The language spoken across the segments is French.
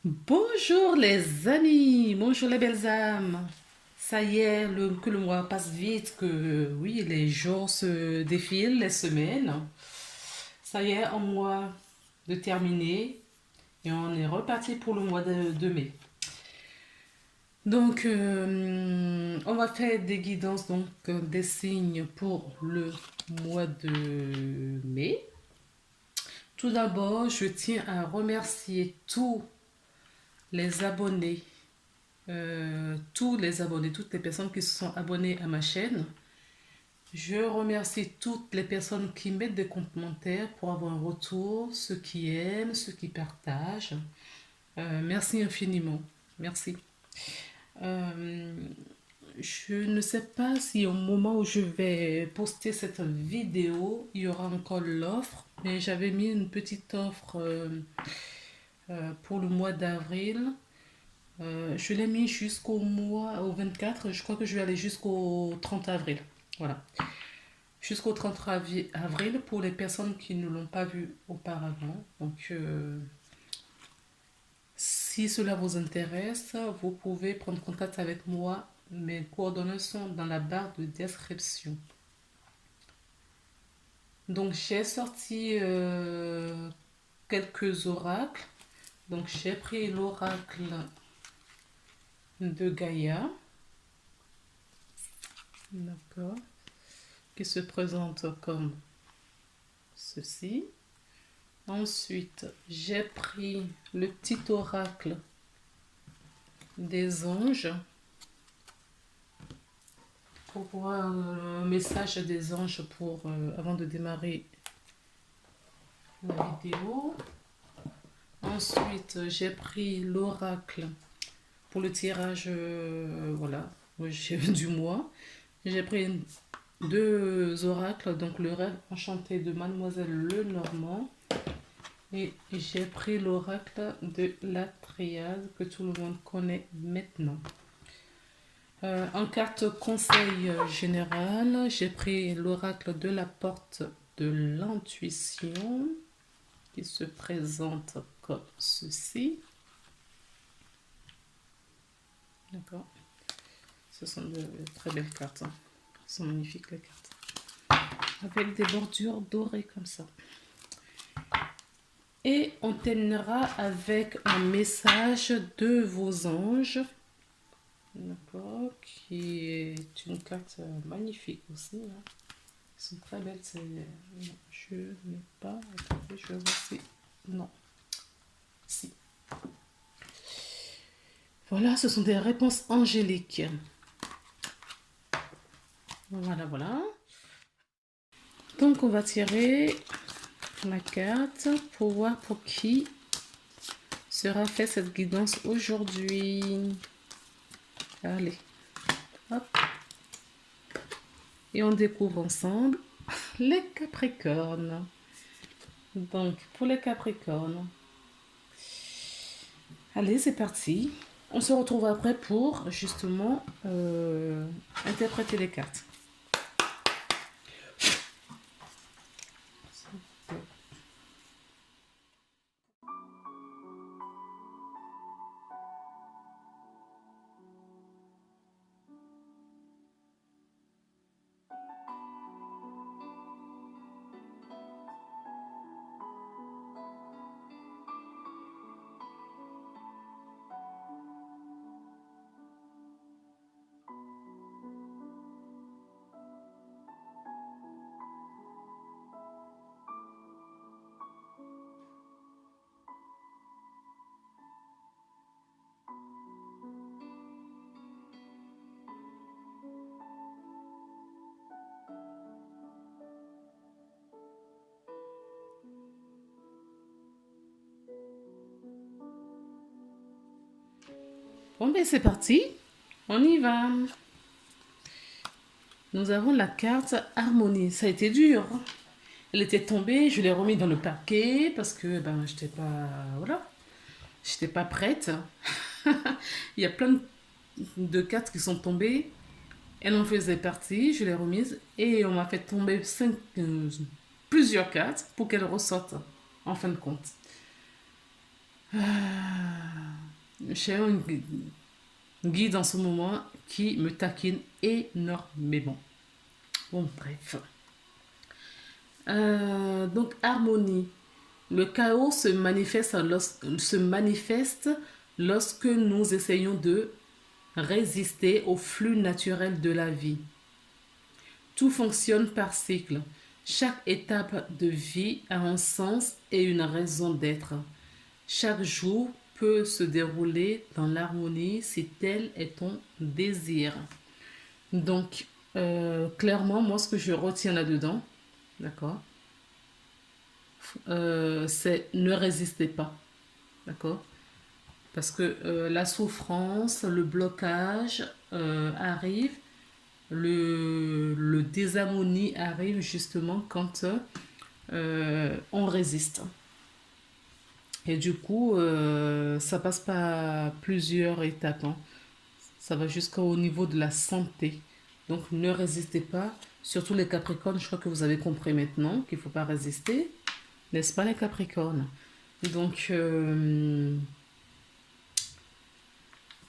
Bonjour les amis, bonjour les belles âmes. Ça y est, que le mois passe vite, que oui, les jours se défilent, les semaines. Ça y est, un mois de terminé et on est reparti pour le mois de mai. Donc, on va faire des guidances, donc des signes pour le mois de mai. Tout d'abord, je tiens à remercier les tous les abonnés, toutes les personnes qui se sont abonnées à ma chaîne. Je remercie toutes les personnes qui mettent des commentaires pour avoir un retour, ceux qui aiment, ceux qui partagent. Merci infiniment. Merci. Euh, je ne sais pas si au moment où je vais poster cette vidéo, il y aura encore l'offre, mais j'avais mis une petite offre pour le mois d'avril. Je l'ai mis au 24. Je crois que je vais aller jusqu'au 30 avril. Voilà. Jusqu'au 30 avril pour les personnes qui ne l'ont pas vu auparavant. Donc, si cela vous intéresse, vous pouvez prendre contact avec moi. Mes coordonnées sont dans la barre de description. Donc, j'ai sorti quelques oracles. Donc, j'ai pris l'oracle de Gaïa. D'accord. Qui se présente comme ceci. Ensuite, j'ai pris le petit oracle des anges pour voir le message des anges avant de démarrer la vidéo. Ensuite, j'ai pris l'oracle pour le tirage voilà, du mois. J'ai pris deux oracles, donc le rêve enchanté de Mademoiselle Lenormand. Et j'ai pris l'oracle de la triade que tout le monde connaît maintenant. En carte conseil général, j'ai pris l'oracle de la porte de l'intuition qui se présente comme ceci. D'accord. Ce sont de très belles cartes. Hein. Ce sont magnifiques les cartes. Avec des bordures dorées comme ça. Et on terminera avec un message de vos anges. D'accord, qui est une carte magnifique aussi. Hein. Elles sont très belles. Non, je n'ai pas. Attendez, je vais voir si. Non. Si. Voilà, ce sont des réponses angéliques. Voilà, voilà. Donc, on va tirer la carte pour voir pour qui sera fait cette guidance aujourd'hui. Allez, hop. Et on découvre ensemble les Capricornes. Donc, pour les Capricornes, allez, c'est parti. On se retrouve après pour justement interpréter les cartes. Bon, ben c'est parti. On y va. Nous avons la carte harmonie. Ça a été dur. Elle était tombée, je l'ai remis dans le paquet parce que ben j'étais pas voilà, j'étais pas prête. Il y a plein de cartes qui sont tombées. Elle en faisait partie, je l'ai remise et on m'a fait tomber plusieurs cartes pour qu'elle ressorte en fin de compte. J'ai un guide en ce moment qui me taquine énormément. Bon, bref. Donc, harmonie. Le chaos se manifeste lorsque nous essayons de résister au flux naturel de la vie. Tout fonctionne par cycle. Chaque étape de vie a un sens et une raison d'être. Chaque jour peut se dérouler dans l'harmonie si tel est ton désir. Donc, clairement, moi, ce que je retiens là-dedans, d'accord, c'est ne résistez pas, d'accord? Parce que la souffrance, le blocage arrive, le désharmonie arrive justement quand on résiste. Et du coup, ça passe par plusieurs étapes, hein. Ça va jusqu'au niveau de la santé. Donc ne résistez pas. Surtout les Capricornes, je crois que vous avez compris maintenant qu'il ne faut pas résister. N'est-ce pas les Capricornes? Donc,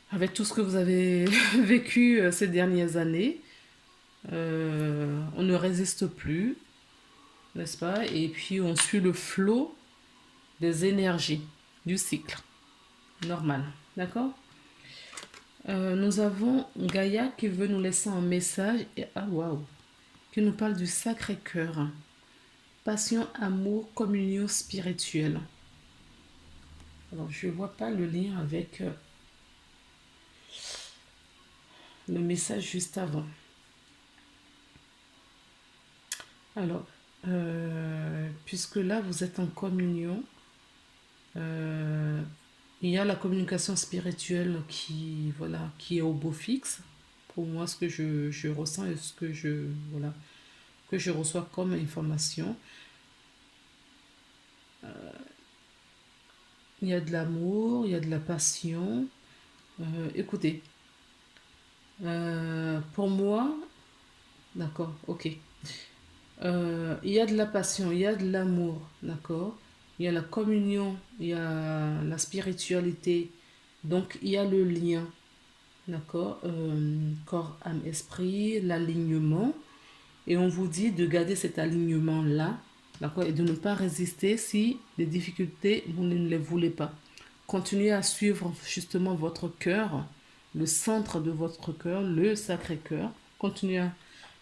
avec tout ce que vous avez vécu ces dernières années, on ne résiste plus, n'est-ce pas? Et puis on suit le flot des énergies du cycle normal. D'accord? Nous avons Gaïa qui veut nous laisser un message et ah waouh, qui nous parle du Sacré-Cœur. Passion, amour, communion spirituelle. Alors je ne vois pas le lien avec le message juste avant. Alors, puisque là vous êtes en communion, il y a la communication spirituelle qui, voilà, qui est au beau fixe. Pour moi, ce que je ressens et ce que voilà, que je reçois comme information. Il y a de l'amour, il y a de la passion. Écoutez, pour moi, d'accord, ok. Il y a de la passion, il y a de l'amour, d'accord. Il y a la communion, il y a la spiritualité. Donc, il y a le lien, d'accord. Corps, âme, esprit, l'alignement. Et on vous dit de garder cet alignement-là, d'accord, et de ne pas résister si les difficultés, vous ne les voulez pas. Continuez à suivre justement votre cœur, le centre de votre cœur, le Sacré-Cœur. Continuez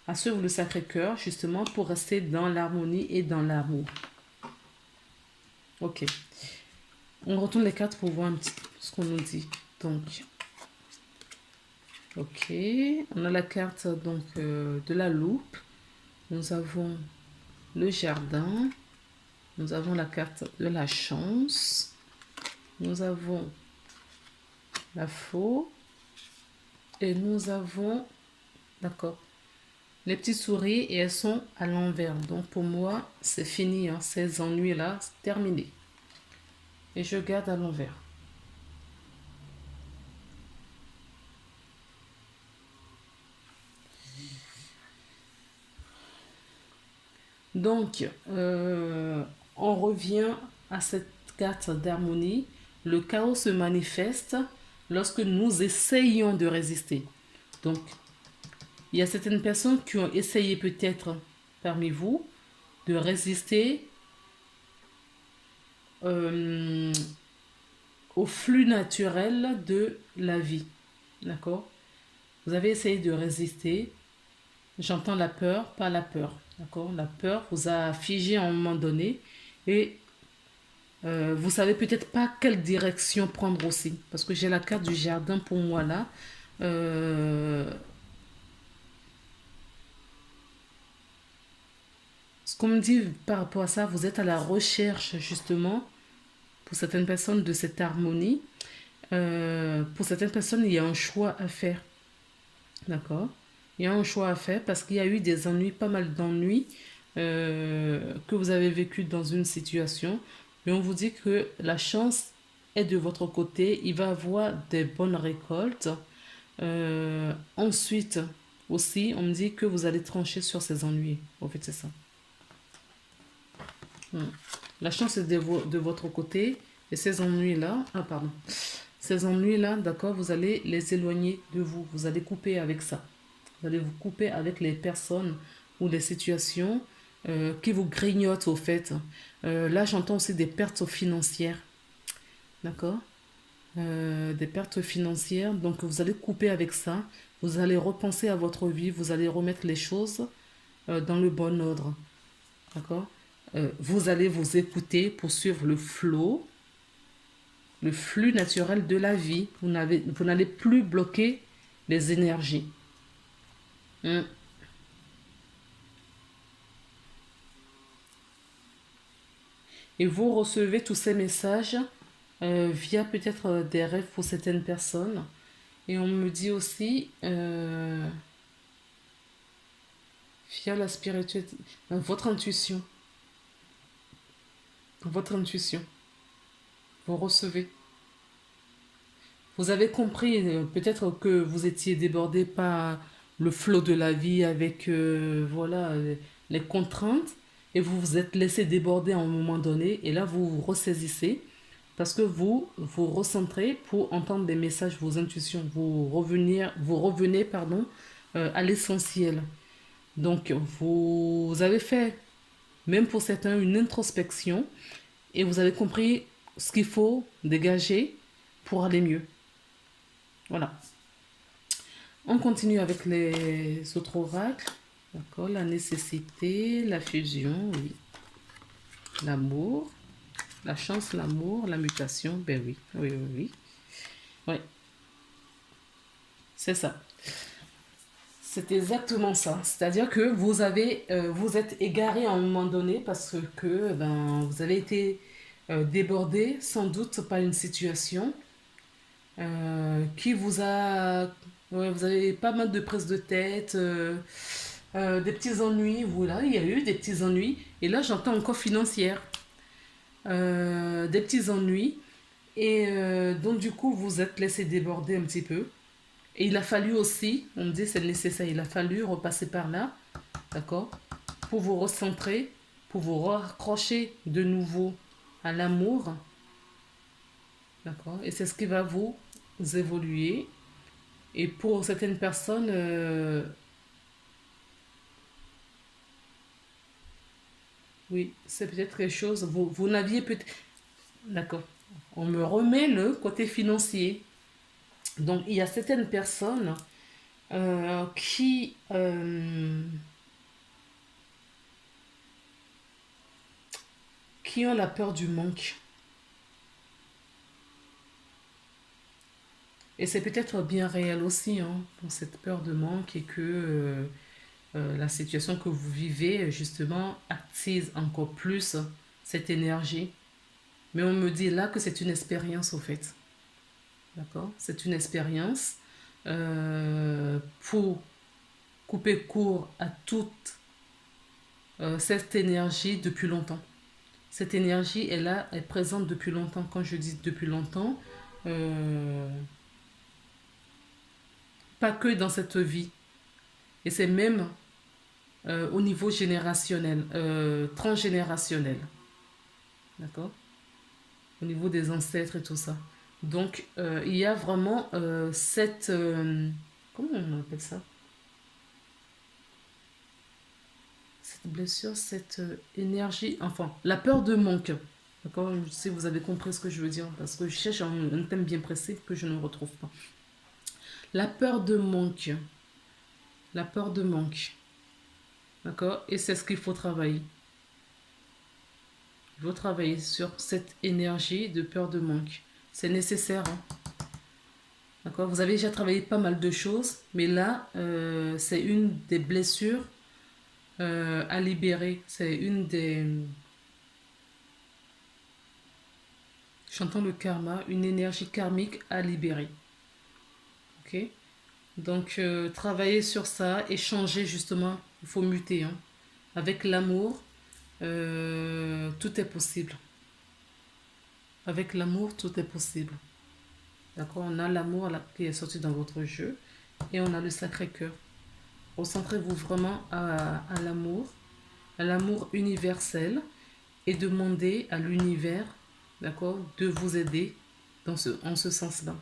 à suivre le Sacré-Cœur justement pour rester dans l'harmonie et dans l'amour. Ok. On retourne les cartes pour voir un petit peu ce qu'on nous dit. Donc, ok. On a la carte donc de la loupe. Nous avons le jardin. Nous avons la carte de la chance. Nous avons la faux. Et nous avons, d'accord, les petites souris et elles sont à l'envers. Donc pour moi, c'est fini, hein, ces ennuis-là, c'est terminé. Et je garde à l'envers. Donc, on revient à cette carte d'harmonie. Le chaos se manifeste lorsque nous essayons de résister. Donc, il y a certaines personnes qui ont essayé peut-être parmi vous de résister au flux naturel de la vie. D'accord? Vous avez essayé de résister. J'entends la peur, pas la peur. D'accord? La peur vous a figé à un moment donné et vous savez peut-être pas quelle direction prendre aussi. Parce que j'ai la carte du jardin pour moi là. Ce qu'on me dit par rapport à ça, vous êtes à la recherche justement pour certaines personnes de cette harmonie. Pour certaines personnes, il y a un choix à faire. D'accord? Il y a un choix à faire parce qu'il y a eu des ennuis, pas mal d'ennuis que vous avez vécu dans une situation. Mais on vous dit que la chance est de votre côté. Il va avoir des bonnes récoltes. Ensuite, aussi, on me dit que vous allez trancher sur ces ennuis. En fait, c'est ça. La chance est de votre côté. Et ces ennuis-là, ah pardon, Ces ennuis-là, d'accord, vous allez les éloigner de vous. Vous allez couper avec ça. Vous allez vous couper avec les personnes ou les situations qui vous grignotent au fait. Là, j'entends aussi des pertes financières. D'accord? Des pertes financières. Donc, vous allez couper avec ça. Vous allez repenser à votre vie. Vous allez remettre les choses dans le bon ordre. D'accord? Vous allez vous écouter pour suivre le flow, le flux naturel de la vie. Vous n'allez plus bloquer les énergies. Hmm. Et vous recevez tous ces messages via peut-être des rêves pour certaines personnes. Et on me dit aussi via la spiritualité, votre intuition. Votre intuition. Vous recevez. Vous avez compris peut-être que vous étiez débordé par le flot de la vie avec voilà, les contraintes et vous vous êtes laissé déborder à un moment donné et là vous vous ressaisissez parce que vous recentrez pour entendre des messages, vos intuitions, vous revenez pardon, à l'essentiel. Donc vous avez fait, même pour certains, une introspection et vous avez compris ce qu'il faut dégager pour aller mieux. Voilà. On continue avec les autres oracles. D'accord, la nécessité, la fusion, oui. L'amour, la chance, l'amour, la mutation, ben oui, oui, oui, oui. Oui, c'est ça. C'est exactement ça. C'est-à-dire que vous êtes égaré à un moment donné parce que vous avez été débordé sans doute par une situation qui vous a... Ouais, vous avez pas mal de prises de tête, des petits ennuis, voilà, il y a eu des petits ennuis. Et là, j'entends encore financière. Des petits ennuis. Et donc, du coup, vous êtes laissé déborder un petit peu. Et il a fallu aussi, on me dit c'est nécessaire, il a fallu repasser par là, d'accord, pour vous recentrer, pour vous raccrocher de nouveau à l'amour, d'accord. Et c'est ce qui va vous évoluer. Et pour certaines personnes, oui, c'est peut-être quelque chose, vous n'aviez peut-être... D'accord. On me remet le côté financier. Donc, il y a certaines personnes qui ont la peur du manque. Et c'est peut-être bien réel aussi, hein, pour cette peur de manque et que la situation que vous vivez, justement, attise encore plus cette énergie. Mais on me dit là que c'est une expérience, au fait. D'accord? C'est une expérience pour couper court à toute cette énergie depuis longtemps. Cette énergie est là, est présente depuis longtemps. Quand je dis depuis longtemps, euh, pas que dans cette vie. Et c'est même au niveau générationnel, transgénérationnel. D'accord? Au niveau des ancêtres et tout ça. Donc, il y a vraiment cette... comment on appelle ça? Cette blessure, cette énergie, enfin, la peur de manque. D'accord? Si vous avez compris ce que je veux dire, parce que je cherche un thème bien précis que je ne retrouve pas. La peur de manque. La peur de manque. D'accord? Et c'est ce qu'il faut travailler. Il faut travailler sur cette énergie de peur de manque. C'est nécessaire. Hein? D'accord? Vous avez déjà travaillé pas mal de choses, mais là, c'est une des blessures à libérer. C'est une des... J'entends le karma, une énergie karmique à libérer. Ok? Donc, travailler sur ça et changer justement. Il faut muter. Hein. Avec l'amour, tout est possible. Avec l'amour, tout est possible. D'accord? On a l'amour qui est sorti dans votre jeu et on a le Sacré-Cœur. Recentrez-vous vraiment à l'amour universel et demandez à l'univers, d'accord, de vous aider en ce sens-là.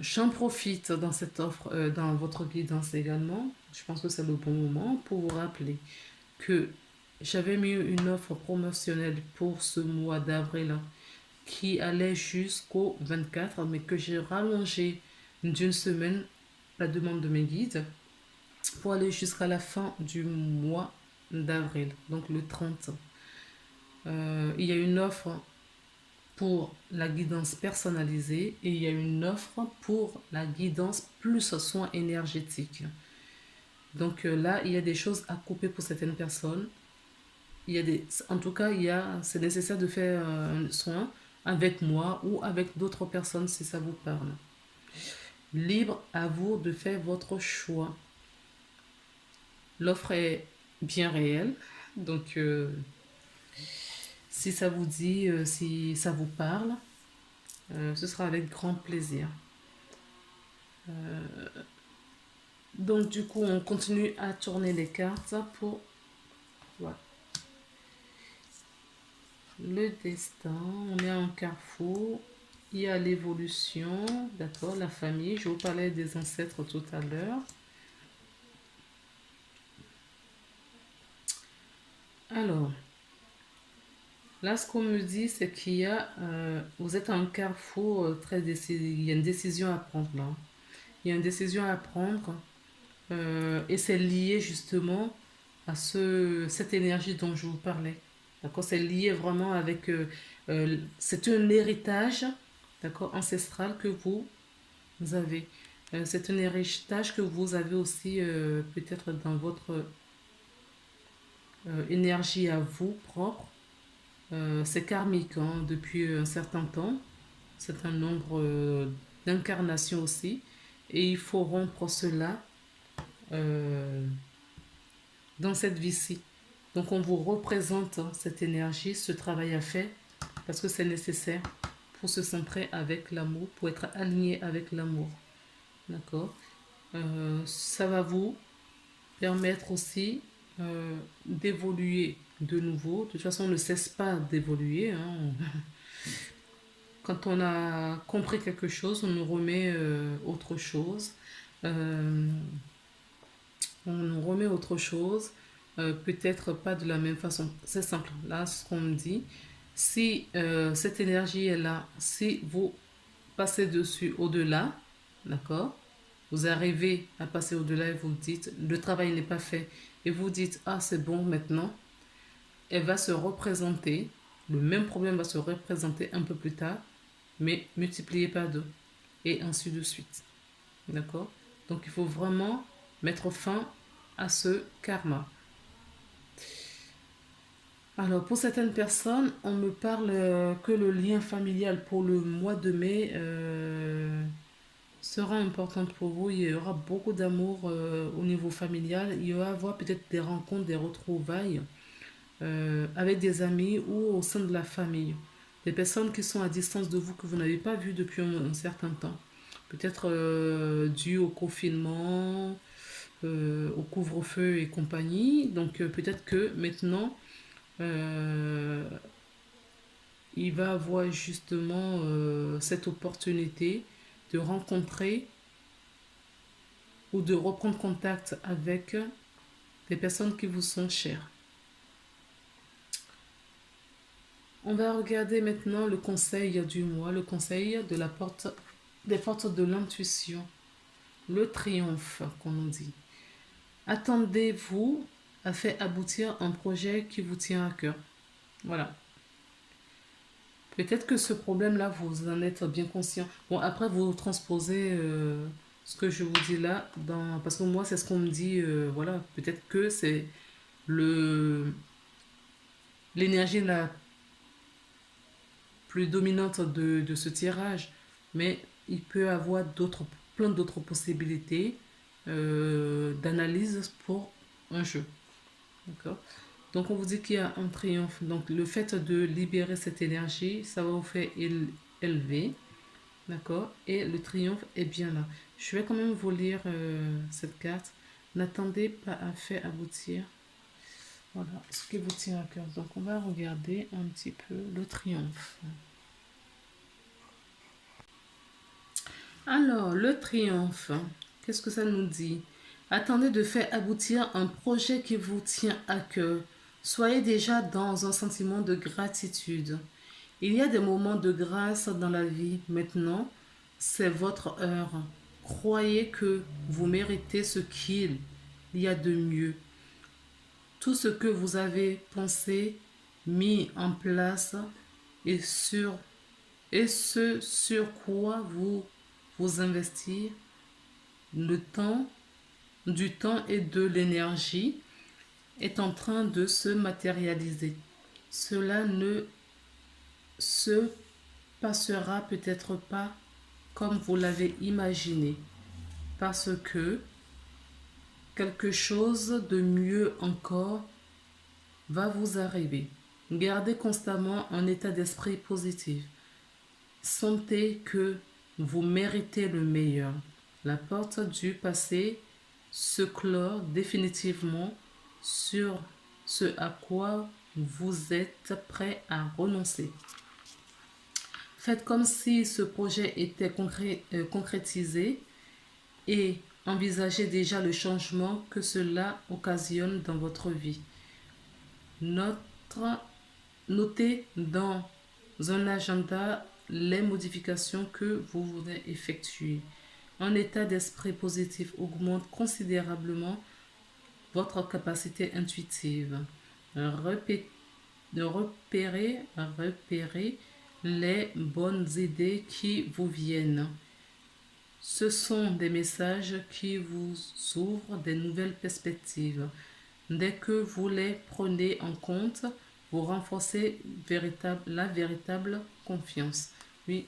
J'en profite dans cette offre, dans votre guidance également. Je pense que c'est le bon moment pour vous rappeler que j'avais mis une offre promotionnelle pour ce mois d'avril qui allait jusqu'au 24, mais que j'ai rallongé d'une semaine la demande de mes guides pour aller jusqu'à la fin du mois d'avril, donc le 30. Il y a une offre pour la guidance personnalisée et il y a une offre pour la guidance plus soins énergétiques. Donc là, il y a des choses à couper pour certaines personnes. En tout cas, c'est nécessaire de faire un soin avec moi ou avec d'autres personnes si ça vous parle. Libre à vous de faire votre choix. L'offre est bien réelle, donc si ça vous dit, si ça vous parle, ce sera avec grand plaisir. Donc du coup, on continue à tourner les cartes pour voilà. Le destin. On est en carrefour. Il y a l'évolution, d'accord, la famille. Je vous parlais des ancêtres tout à l'heure. Alors, là, ce qu'on me dit, c'est qu'il y a, vous êtes en carrefour très décisif. Il y a une décision à prendre là. Il y a une décision à prendre et c'est lié justement à cette énergie dont je vous parlais. D'accord, c'est lié vraiment avec. C'est un héritage, d'accord, ancestral que vous avez. C'est un héritage que vous avez aussi peut-être dans votre énergie à vous propre. C'est karmique hein, depuis un certain temps, c'est un nombre d'incarnations aussi, et il faut rompre cela euh, dans cette vie-ci. Donc on vous représente hein, cette énergie, ce travail à faire, parce que c'est nécessaire pour se centrer avec l'amour, pour être aligné avec l'amour. D'accord. Ça va vous permettre aussi d'évoluer de nouveau. De toute façon, on ne cesse pas d'évoluer. Hein. Quand on a compris quelque chose, on nous remet autre chose. Euh, on nous remet autre chose. Peut-être pas de la même façon. C'est simple. Là, ce qu'on me dit, si cette énergie est là, si vous passez dessus au-delà, d'accord, vous arrivez à passer au-delà et vous dites, le travail n'est pas fait, et vous dites, ah c'est bon maintenant, elle va se représenter, le même problème va se représenter un peu plus tard, mais multiplié par deux, et ainsi de suite. D'accord. Donc il faut vraiment mettre fin à ce karma. Alors pour certaines personnes, on me parle que le lien familial pour le mois de mai sera important pour vous. Il y aura beaucoup d'amour au niveau familial. Il y aura avoir peut-être des rencontres, des retrouvailles avec des amis ou au sein de la famille. Des personnes qui sont à distance de vous que vous n'avez pas vues depuis un certain temps. Peut-être dû au confinement, au couvre-feu et compagnie. Donc peut-être que maintenant, euh, il va avoir justement cette opportunité de rencontrer ou de reprendre contact avec des personnes qui vous sont chères. On va regarder maintenant le conseil du mois, le conseil de la porte, des portes de l'intuition, le triomphe qu'on nous dit. Attendez-vous à faire aboutir un projet qui vous tient à cœur. Voilà. Peut-être que ce problème-là, vous en êtes bien conscient. Bon, après, vous transposez ce que je vous dis là, parce que moi, c'est ce qu'on me dit. Voilà, peut-être que c'est le l'énergie la plus dominante de ce tirage. Mais il peut y avoir plein d'autres possibilités d'analyse pour un jeu. D'accord. Donc on vous dit qu'il y a un triomphe. Donc le fait de libérer cette énergie, ça va vous faire élever. D'accord. Et le triomphe est bien là. Je vais quand même vous lire cette carte. N'attendez pas à faire aboutir. Voilà ce qui vous tient à cœur. Donc, on va regarder un petit peu le triomphe. Alors, le triomphe, qu'est-ce que ça nous dit? Attendez de faire aboutir un projet qui vous tient à cœur. Soyez déjà dans un sentiment de gratitude. Il y a des moments de grâce dans la vie. Maintenant, c'est votre heure. Croyez que vous méritez ce qu'il y a de mieux. Tout ce que vous avez pensé, mis en place et, ce sur quoi vous investir le temps, du temps et de l'énergie est en train de se matérialiser. Cela ne se passera peut-être pas comme vous l'avez imaginé, parce que quelque chose de mieux encore va vous arriver. Gardez constamment un état d'esprit positif. Sentez que vous méritez le meilleur. La porte du passé se clôt définitivement sur ce à quoi vous êtes prêt à renoncer. Faites comme si ce projet était concrétisé et envisagez déjà le changement que cela occasionne dans votre vie. Notez dans un agenda les modifications que vous voulez effectuer. Un état d'esprit positif augmente considérablement votre capacité intuitive. Repérez les bonnes idées qui vous viennent. Ce sont des messages qui vous ouvrent des nouvelles perspectives. Dès que vous les prenez en compte, vous renforcez la véritable confiance. Oui,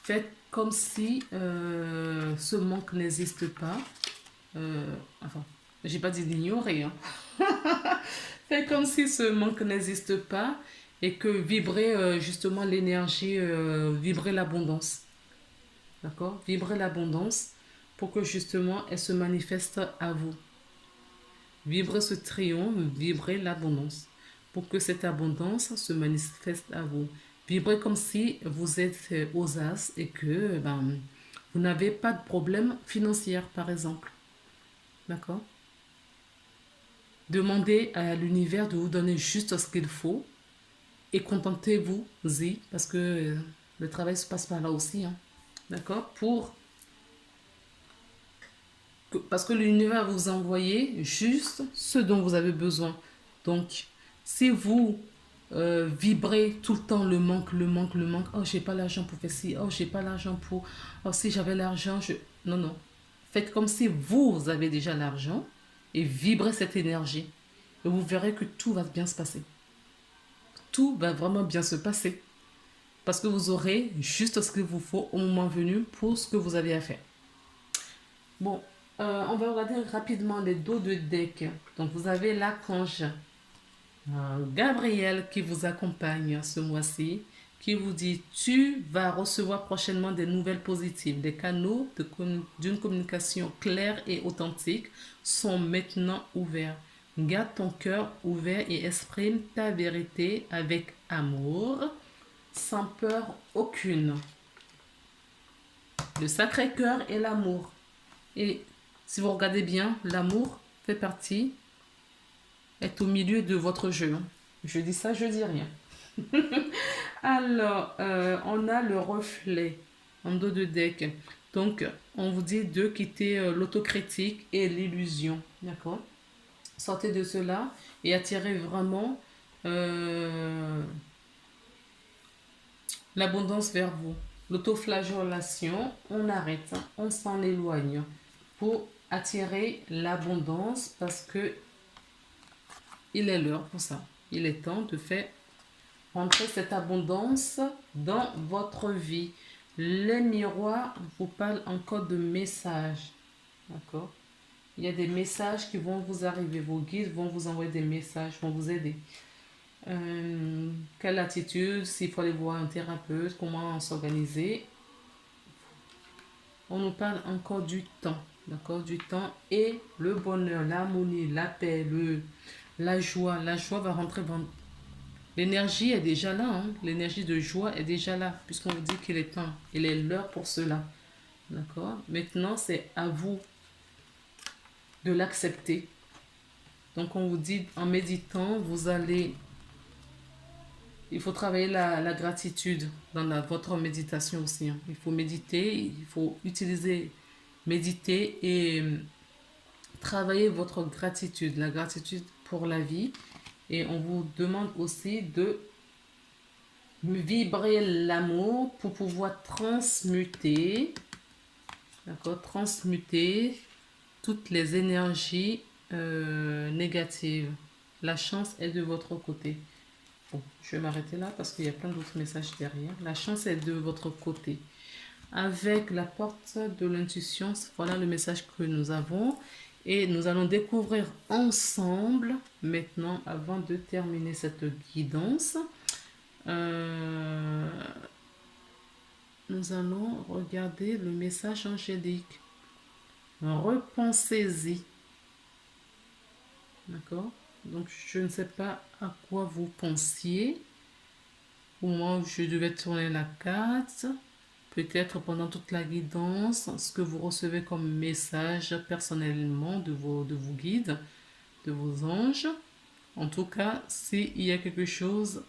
faites comme si ce manque n'existe pas. Enfin, j'ai pas dit d'ignorer. Hein. Faites comme si ce manque n'existe pas et que vibrez justement l'énergie, vibrez l'abondance. D'accord? Vibrez l'abondance pour que justement elle se manifeste à vous. Vibrez ce triomphe, vibrez l'abondance pour que cette abondance se manifeste à vous. Vibrez comme si vous êtes aux as et que vous n'avez pas de problème financier, par exemple. D'accord? Demandez à l'univers de vous donner juste ce qu'il faut et contentez-vous-y parce que le travail se passe par là aussi. Hein. D'accord? Parce que l'univers va vous envoyer juste ce dont vous avez besoin. Donc, si vous vibrez tout le temps le manque, oh, j'ai pas l'argent pour faire ci, oh, j'ai pas l'argent pour. Oh, si j'avais l'argent, je. Non, non. Faites comme si vous avez déjà l'argent et vibrez cette énergie. Et vous verrez que tout va bien se passer. Tout va vraiment bien se passer. Parce que vous aurez juste ce qu'il vous faut au moment venu pour ce que vous avez à faire. Bon, on va regarder rapidement les dos de deck. Donc, vous avez l'archange Gabriel qui vous accompagne ce mois-ci, qui vous dit tu vas recevoir prochainement des nouvelles positives. Des canaux d'une communication claire et authentique sont maintenant ouverts. Garde ton cœur ouvert et exprime ta vérité avec amour, sans peur aucune. Le Sacré-Cœur et l'amour. Et si vous regardez bien, l'amour fait partie, est au milieu de votre jeu. Je dis ça, je dis rien. Alors, on a le reflet en dos de deck. Donc, on vous dit de quitter l'autocritique et l'illusion. D'accord? Sortez de cela et attirez vraiment l'abondance vers vous. L'autoflagellation, on arrête, on s'en éloigne pour attirer l'abondance parce que il est l'heure pour ça. Il est temps de faire rentrer cette abondance dans votre vie. Les miroirs vous parlent encore de messages. D'accord? Il y a des messages qui vont vous arriver. Vos guides vont vous envoyer des messages, vont vous aider. Quelle attitude, s'il faut aller voir un thérapeute, comment s'organiser. On nous parle encore du temps. D'accord? Du temps et le bonheur, l'harmonie, la paix, La joie va rentrer dans... L'énergie est déjà là, hein. L'énergie de joie est déjà là, puisqu'on vous dit qu'il est temps. Il est l'heure pour cela. D'accord? Maintenant, c'est à vous de l'accepter. Donc, on vous dit, en méditant, vous allez... Il faut travailler la gratitude dans votre méditation aussi, hein. Il faut méditer, il faut méditer et travailler votre gratitude, la gratitude pour la vie. Et on vous demande aussi de vibrer l'amour pour pouvoir transmuter, d'accord, transmuter toutes les énergies négatives. La chance est de votre côté. Bon, je vais m'arrêter là parce qu'il y a plein d'autres messages derrière. La chance est de votre côté. Avec la porte de l'intuition, voilà le message que nous avons. Et nous allons découvrir ensemble, maintenant, avant de terminer cette guidance, nous allons regarder le message angélique. Repensez-y. D'accord? Donc, je ne sais pas à quoi vous pensiez. Au moment où je devais tourner la carte, peut-être pendant toute la guidance, ce que vous recevez comme message personnellement de vos guides, de vos anges. En tout cas, s'il y a quelque chose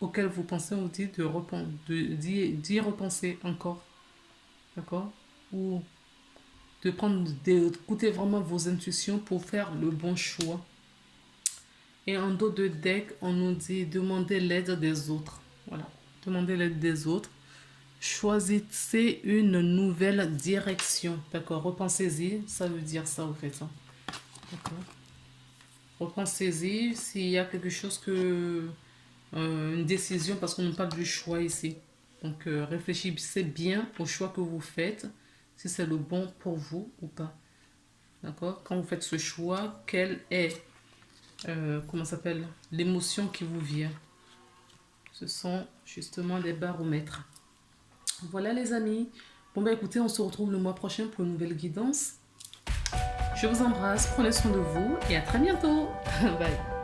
auquel vous pensez, on vous dit d'y repenser encore. D'accord? Ou d'écouter vraiment vos intuitions pour faire le bon choix. Et en dos de deck, on nous dit demandez l'aide des autres. Voilà. Demandez l'aide des autres. Choisissez une nouvelle direction. D'accord? Repensez-y. Ça veut dire ça, au fait. Hein. D'accord? Repensez-y s'il y a quelque chose que... une décision, parce qu'on nous parle du choix ici. Donc, réfléchissez bien au choix que vous faites, si c'est le bon pour vous ou pas. D'accord? Quand vous faites ce choix, quelle est, comment ça s'appelle, l'émotion qui vous vient? Ce sont justement les baromètres. Voilà les amis. Bon bah écoutez, on se retrouve le mois prochain pour une nouvelle guidance. Je vous embrasse, prenez soin de vous et à très bientôt. Bye.